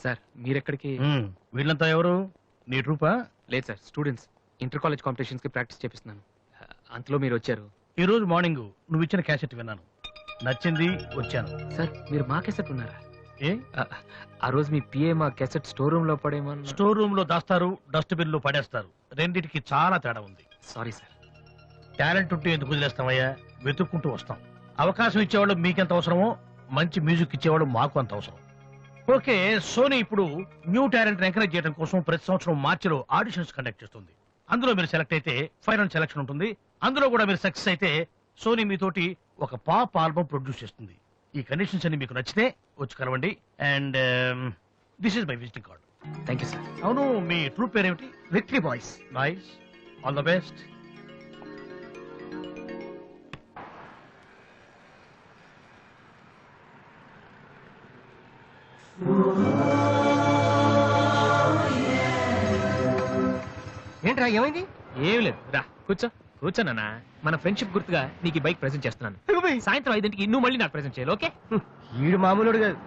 Sir మీరెక్కడికి? వీళ్ళంతా ఎవరు? నీ ట్రూపా? లేదు sir, students. Inter college competitions కి ప్రాక్టీస్ చేపిస్తున్నాను. అంతలో మీరు వచ్చారు. ఈ రోజు మార్నింగ్ నువ్వు ఇచ్చిన క్యాసెట్ విన్నాను, నచ్చింది, వచ్చాను. సార్ మీరు మా క్యాసెట్ ఉన్నారా? ఏ ఆ రోజు మీ పిఏ మా క్యాసెట్ స్టోర్ రూమ్ లో పడేమని. స్టోర్ రూమ్ లో దాస్తారు, డస్ట్బిన్ లో పడేస్తారు. రెండింటికి చాలా తేడా ఉంది. Sorry sir. టాలెంట్ ఉంటే ఎందుకు వదిలేస్తామయ్యా? వెతుక్కుంటూ వస్తాం. అవకాశం ఇచ్చేవాళ్ళు మీకెంత అవసరమో మంచి మ్యూజిక్ ఇచ్చేవాళ్ళు మాకు అంత అవసరం. ఓకే, సోనీ ఇప్పుడు న్యూ టాలెంట్ ఎంకరేజ్ చేయడం కోసం ప్రతి సంవత్సరం మార్చిలో ఆడిషన్స్ కండక్ట్ చేస్తుంది. అందులో మీరు సెలెక్ట్ అయితే ఫైనల్ సెలక్షన్ ఉంటుంది. అందులో కూడా మీరు సక్సెస్ అయితే సోనీ మీతోటి ఒక పాప్ ఆల్బమ్ ప్రొడ్యూస్ చేస్తుంది. ఈ కండిషన్స్ అన్ని మీకు నచ్చితే వచ్చి కలవండి. And this is my visiting card. Thank you sir. అవును, మీ ట్రూప్ పేరేమిటి? Victory boys. Nice, all the best. ఏంట్రా ఏమైంది? ఏం లేదు, రా కూర్చో. కూర్చోనా? మన ఫ్రెండ్షిప్ గుర్తుగా నీకు ఈ బైక్ ప్రెజెంట్ చేస్తున్నాను. సాయంత్రం 5ంటికి నువ్వు మళ్ళీ నాకు ప్రెజెంట్ చేయాలి, ఓకే? వీడు మామూలుడు కాదు.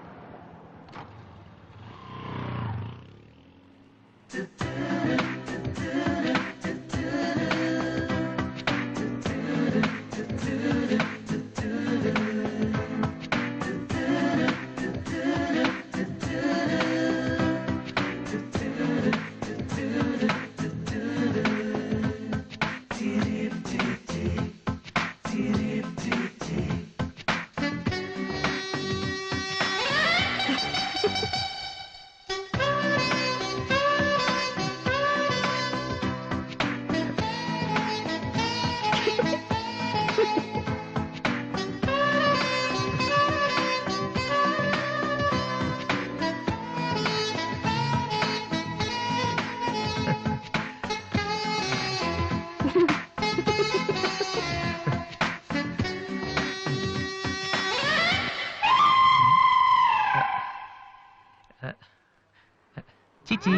చీచి,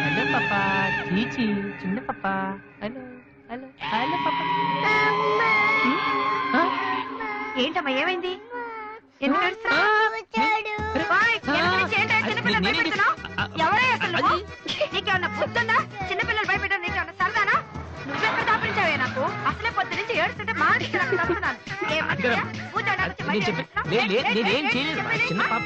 హలో పాపా. చీచి, చిన్న పాపా. హలో హలో హలో పాపా. ఏంటమ్మా ఏమైంది? ఎందుకు ఏడుస్తున్నావ్? ఓయ్, ఎందుకు నుంచి ఏంటో చిన్నపిల్లలు భయపెడుతున్నావ్? ఎవరే అసలు నువ్వు? నీకేమన్నా బుద్ధుందా? చిన్నపిల్లలు భయపెట్టడం నీకేమన్నా సరదానా? నువ్వెక్కడ దాపించావే నాకు? అసలే పొద్దు నుంచి ఏడుస్తుంటే మా వస్తున్నాను. నేనేం చేయలేదు, చిన్న పాప.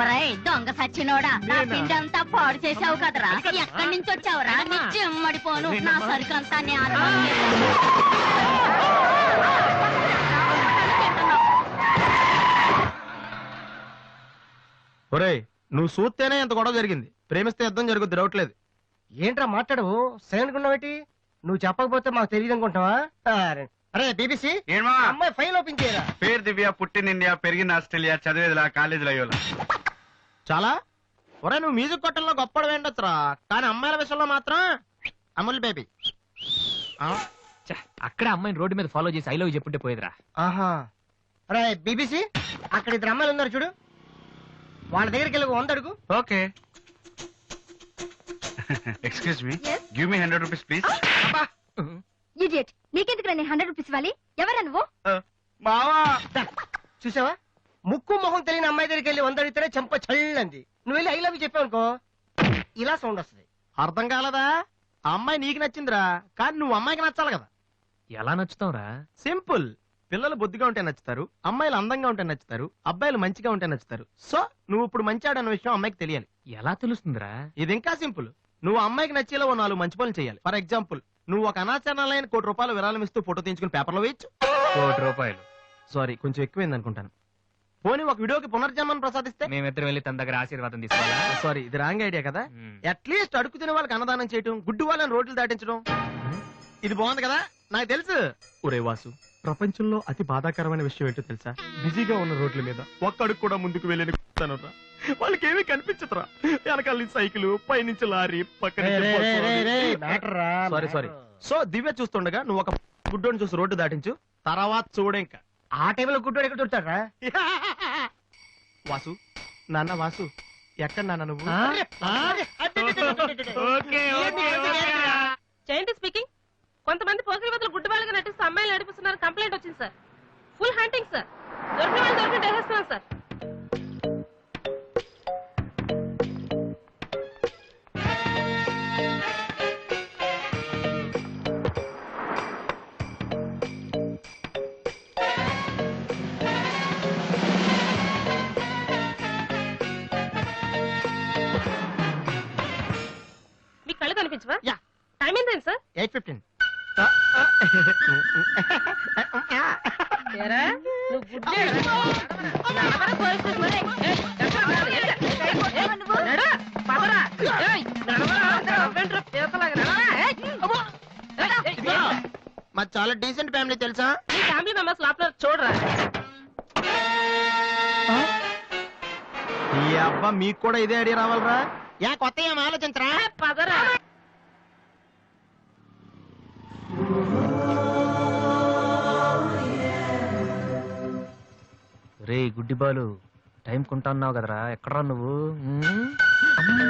ఒరేయ్ దొంగ సచ్చినోడా, నా పిండి అంతా పాడు చేసావు కదరా. ఎక్కడి నుంచి వచ్చావురా? నీ చెమ్మడిపోను. నా సరుకు అంతా ఒరేయ్, నువ్వు చూస్తేనే ఎంత గొడవ జరిగింది. ప్రేమిస్తే యుద్ధం జరుగుద్ది, డౌట్లేదు. ఏంట్రా మాట్లాడవు? సైలెంట్ ఉన్నావేటి? నువ్వు చెప్పకపోతే మాకు తెలియదు అనుకుంటావా? అరే బీబీసీ, అమ్మాయి ఫైల్ ఓపెన్ చేయరా. పేరు దివ్య, పుట్టిన ఇండియా, పెరిగిన ఆస్ట్రేలియా, చదివేదిలా కాలేజీలో అయ్యోలా. చాలా ఒరే, నువ్వు మ్యూజిక్ కొట్టంలో గొప్పడు వేండొచ్చురా, కానీ అమ్మాయిల విషయంలో మాత్రం అమూల్ బేబీ. అక్కడే అమ్మాయిని రోడ్డు మీద ఫాలో చేసి ఐ లవ్ చెప్పుంటే పోయేదిరా. ఆహా. అరే బీబీసీ, అక్కడ ఇద్దరు అమ్మాయిలు ఉన్నారు చూడు, వాళ్ళ దగ్గరికి వెళ్ళి 100 అడుగు. Okay. Excuse me, give me 100 rupees please. Idiot, నీకెందుకు నేను 100 రూపీస్ ఇవ్వాలి? ఎవరా నువ్వు? మావా, చూసావా, ముక్కు మొహం తెలియని అమ్మాయి దగ్గరికి వెళ్ళి 100 అడిగితేనే చెంప చల్లంది. నువ్వు వెళ్ళి ఐ లవ్ యూ చెప్పావు అనుకో, ఇలా సౌండ్ వస్తుంది. అర్థం కాలదా? ఆ అమ్మాయి నీకు నచ్చిందిరా, కానీ నువ్వు అమ్మాయికి నచ్చాలి కదా. ఎలా నచ్చుతావురా? సింపుల్. పిల్లలు బొద్దుగా ఉంటే నచ్చుతారు, అమ్మాయిలు అందంగా ఉంటే నచ్చుతారు, అబ్బాయిలు మంచిగా ఉంటే నచ్చుతారు. సో నువ్వు ఇప్పుడు మంచివాడు అన్న విషయం అమ్మాయికి తెలియాలి. ఎలా తెలుస్తుందిరా? ఇది ఇంకా సింపుల్. నువ్వు అమ్మాయికి నచ్చేలా 4 మంచి పనులు చేయాలి. ఫర్ ఎగ్జాంపుల్, నువ్వు ఒక అనాచరణలైన ₹1,00,00,000 విరాళం ఇస్తూ ఫోటో తీయించుకుని పేపర్లో వేయచ్చు. ₹1,00,00,000? సారీ, కొంచెం ఎక్కువైంది అనుకుంటాను. పోనీ ఒక వీడియోకి పునర్జన్మను ప్రసాదిస్తే మేమిద్దరం వెళ్ళి తన దగ్గర ఆశీర్వాదం తీసుకోవాలా? సారీ, ఇది రాంగ్ ఐడియా కదా. అట్లీస్ట్ అడుగు తినే వాళ్ళకి అన్నదానం చేయటం, గుడ్డు వాళ్ళని రోడ్లు దాటించడం, ఇది బాగుంది కదా. నాకు తెలుసు. ఒరే వాసు, ప్రపంచంలో అతి బాధాకరమైన విషయం ఏంటో తెలుసా? బిజీగా ఉన్న రోడ్ల మీద ఒక్క అడుగు కూడా ముందుకు వెళ్ళని వాళ్ళకి ఏమీ కనిపించదురా. వెనకాల సైకిల్, పైనుంచి లారీ, పక్కన సారీ. సో దివ్య చూస్తుండగా నువ్వు ఒక గుడ్డోని చూసి రోడ్డు దాటించు, తర్వాత చూడ. ఇంకా ఆ టైంలో గుడ్డోడు ఎక్కడ దొరుకుతాడా? వాసు, నాన్న వాసు, ఎక్కడ నాన్న నువ్వు? జయంతి స్పీకింగ్. కొంతమంది పోకిరి వదలు గుడ్డు వాళ్ళగా నటిస్తూ అమ్మాయిలు నడిపిస్తున్నారు కంప్లైంట్ వచ్చింది సార్. Full hunting sir. దొరికిన వాళ్ళు దొరికినట్టు వేసేస్తున్నాం సార్. మీ కళ్ళు కనిపించవా? యా. టైం ఏంటండి సార్? 8:15. ఏరా, నువ్వు గుడ్డేరా? నడవరా పోలీస్ స్టేషన్ మరి? నడు, పదరా. ఏయ్, నడవరా, అవ్వేంట్రా పీతలాగా నడవరా. ఏయ్, అమ్మో. మాది చాలా డీసెంట్ ఫ్యామిలీ తెలుసా? నీ ఫ్యామిలీ మెంబర్స్ లోపల చూడరా. ఈ అబ్బా మీకు కూడా ఇదే ఐడియా రావాలరా? యా కొత్త ఏం ఆలోచించరా? పదరా. రే గుడ్డి బాలు, టైం కొంటా అన్నావు కదరా, ఎక్కడరా నువ్వు?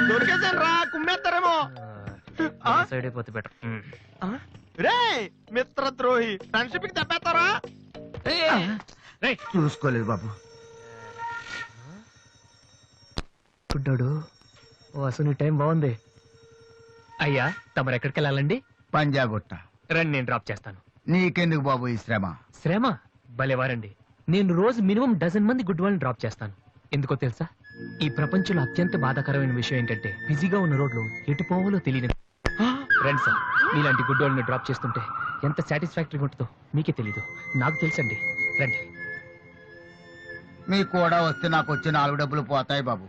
దొరికేసాను రా, కుమ్మేస్తారేమో. సైడ్ అయిపోతే బెటర్. రే మిత్ర ద్రోహి, ఫ్రెండ్షిప్ కి తప్పేస్తారా? చూసుకోలేదు బాబు. గుడ్డాడు, ఓ అసలు నీ టైం బాగుంది. అయ్యా తమరు ఎక్కడికి వెళ్ళాలండి? పంజాగుట్ట. రండి, నేను డ్రాప్ చేస్తాను. నీకెందుకు బాబు ఈ శ్రమ? శ్రమ భలేవారండి. నేను రోజు మినిమం డజన్ మంది గుడ్ వాళ్ళని డ్రాప్ చేస్తాను. ఎందుకో తెలుసా? ఈ ప్రపంచంలో అత్యంత బాధాకరమైన విషయం ఏంటంటే బిజీగా ఉన్న రోడ్లు ఎటు పోవాలో తెలియదు. రండి సార్, మీలాంటి గుడ్ వాళ్ళని డ్రాప్ చేస్తుంటే ఎంత సాటిస్ఫాక్టరీగా ఉంటుందో మీకే తెలీదు, నాకు తెలుసండి. రండి. మీకు కూడా వస్తే నాకు వచ్చే 4 డబ్బులు పోతాయి బాబు.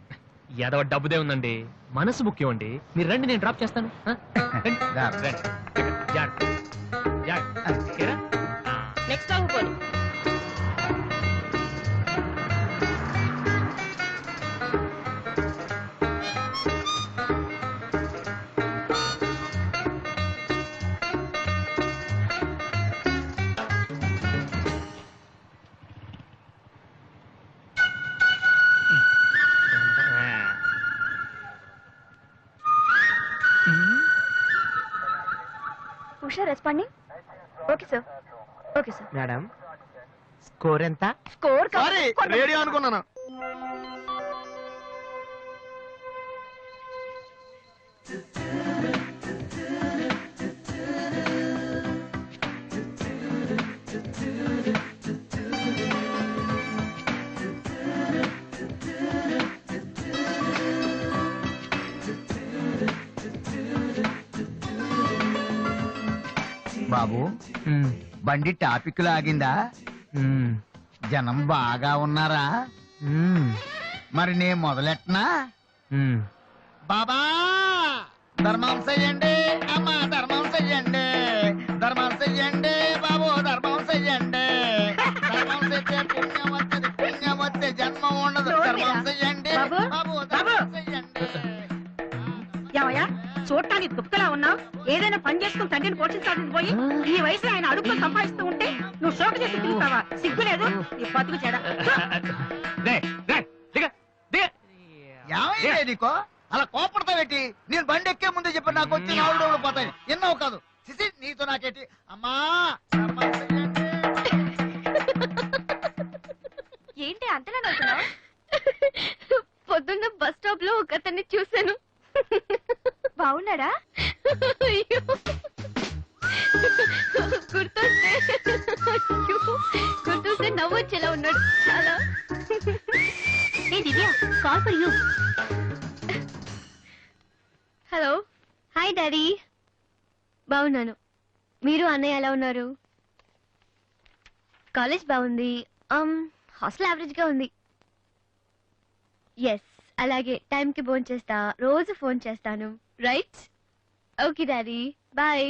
ఏదో డబ్బుదే ఉందండి, మనసు ముఖ్యం అండి. మీరు రండి, నేను డ్రాప్ చేస్తాను. ఆ? రండి. రా. రండి. జాగ్రత్త. జాగ్రత్త. ఓకేనా? నెక్స్ట్ ఆగిపోయి Usha responding. Okay sir, okay sir. Madam score ఎంత? స్కోర్ సారీ రేడియో అనుకున్నాను. బాబు బండి టాపిక్ లాగిందా? జనం బాగా ఉన్నారా? మరి నేను మొదలెట్టనా? బాబా ధర్మం చెయ్యండి, అమ్మా ధర్మం చెయ్యండి, ధర్మం చెయ్యండి బాబు, ధర్మం చెయ్యండి. ధర్మం చేస్తే పుణ్యం వస్తుంది, పుణ్యం వస్తే జన్మ ఉండదు. ధర్మం చెయ్యండి బాబు, ధర్మం చెయ్యండి. ఏమయ్యా, చూడటానికి దుఃఖలా ఉన్నావు. ఏదైనా పని చేసుకుని తండ్రిని పోషించాలని పోయి ఈ వయసులో ఆయన అడుగులు సంపాదిస్తూ ఉంటే నువ్వు షోకు చేసి తిరుగుతావా? సిగ్గులేదు నీ బతుకు చెడ. ఏమైంది నీకో అలా కోపడతావేటి? నేను బండి ఎక్కే ముందే చెప్పి నాకు వచ్చి 4 డబ్బులు పోతాయి. ఎన్నో కాదు సిసి, నీతో నాకేటి? అమ్మా ధర్మం చెయ్యండి. ఏంటి అంతలా నవ్వుతున్నావు? పొద్దున్న బస్ స్టాప్ లో ఒక అతన్ని చూశాను. బాగున్నాడా? గుర్తొస్తే నవ్వొచ్చేలా ఉన్నాడు చాలా. ఏ Divya, call for you. Hello, hi daddy. బాగున్నాను. మీరు అన్నయ్య ఎలా ఉన్నారు? కాలేజ్ బాగుంది. హాస్టల్ యావరేజ్ గా ఉంది. ఎస్, అలాగే టైంకి ఫోన్ చేస్తా, రోజు ఫోన్ చేస్తాను. రైట్? Okay daddy, bye.